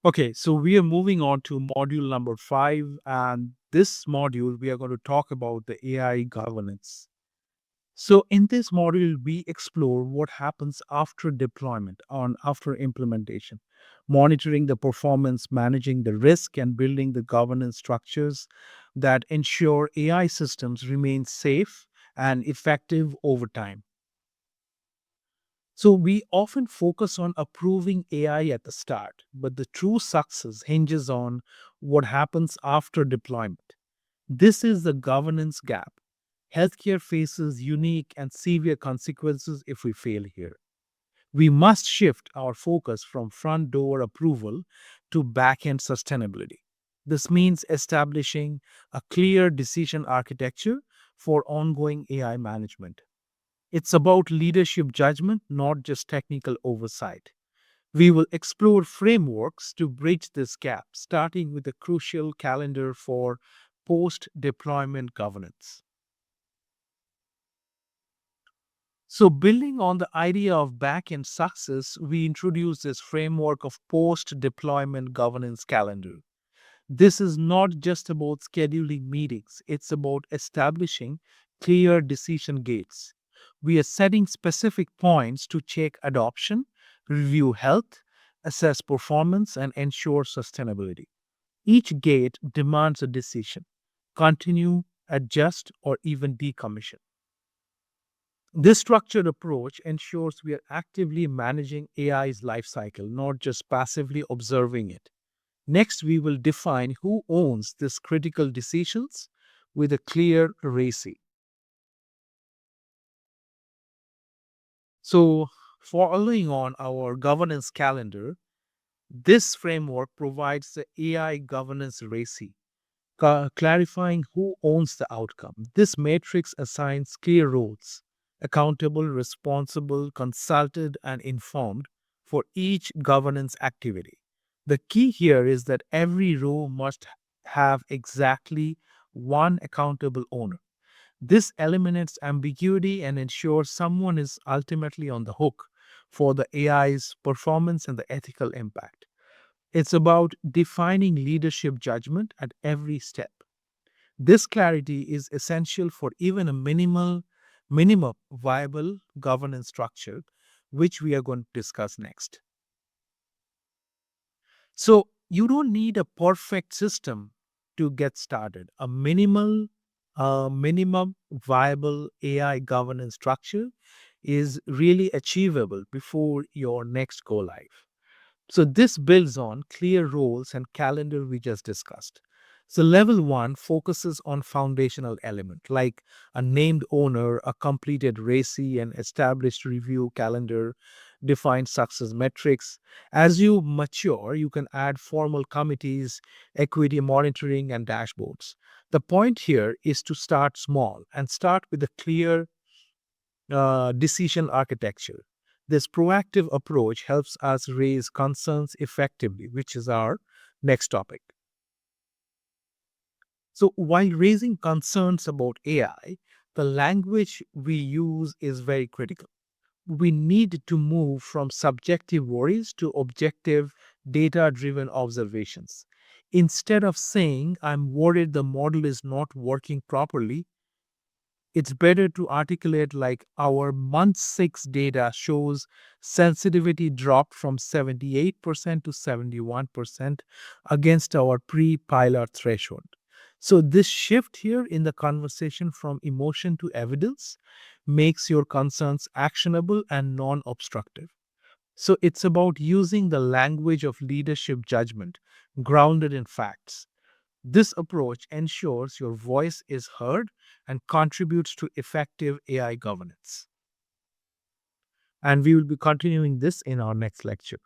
Okay, so we are moving on to module number 5, and this module we are going to talk about the AI governance. So, in this module, we explore what happens after deployment, on after implementation, monitoring the performance, managing the risk, and building the governance structures that ensure AI systems remain safe and effective over time. So we often focus on approving AI at the start, but the true success hinges on what happens after deployment. This is the governance gap. Healthcare faces unique and severe consequences if we fail here. We must shift our focus from front door approval to back end sustainability. This means establishing a clear decision architecture for ongoing AI management. It's about leadership judgment, not just technical oversight. We will explore frameworks to bridge this gap, starting with a crucial calendar for post deployment governance. So, building on the idea of back end success, we introduce this framework of post deployment governance calendar. This is not just about scheduling meetings, it's about establishing clear decision gates. We are setting specific points to check adoption, review health, assess performance, and ensure sustainability. Each gate demands a decision: continue, adjust, or even decommission. This structured approach ensures we are actively managing AI's lifecycle, not just passively observing it. Next, we will define who owns these critical decisions with a clear RACI. So, following on our governance calendar, this framework provides the AI governance RACI, clarifying who owns the outcome. This matrix assigns clear roles: accountable, responsible, consulted, and informed for each governance activity. The key here is that every row must have exactly one accountable owner. This eliminates ambiguity and ensures someone is ultimately on the hook for the AI's performance and the ethical impact. It's about defining leadership judgment at every step. This clarity is essential for even a minimum viable governance structure, which we are going to discuss next. So you don't need a perfect system to get started. A minimum viable AI governance structure is really achievable before your next go live. So this builds on clear roles and calendar we just discussed. So level 1 focuses on foundational element like a named owner, a completed RACI, and established review calendar, defined success metrics. As you mature, you can add formal committees, equity monitoring, and dashboards. The point here is to start small and start with a clear decision architecture. This proactive approach helps us raise concerns effectively, which is our next topic. So, while raising concerns about AI, the language we use is very critical. We need to move from subjective worries to objective, data driven observations. Instead of saying, I'm worried the model is not working properly, it's better to articulate like our month 6 data shows sensitivity dropped from 78% to 71% against our pre-pilot threshold. So this shift here in the conversation from emotion to evidence makes your concerns actionable and non-obstructive. So it's about using the language of leadership judgment grounded in facts. This approach ensures your voice is heard and contributes to effective AI governance. And we will be continuing this in our next lecture.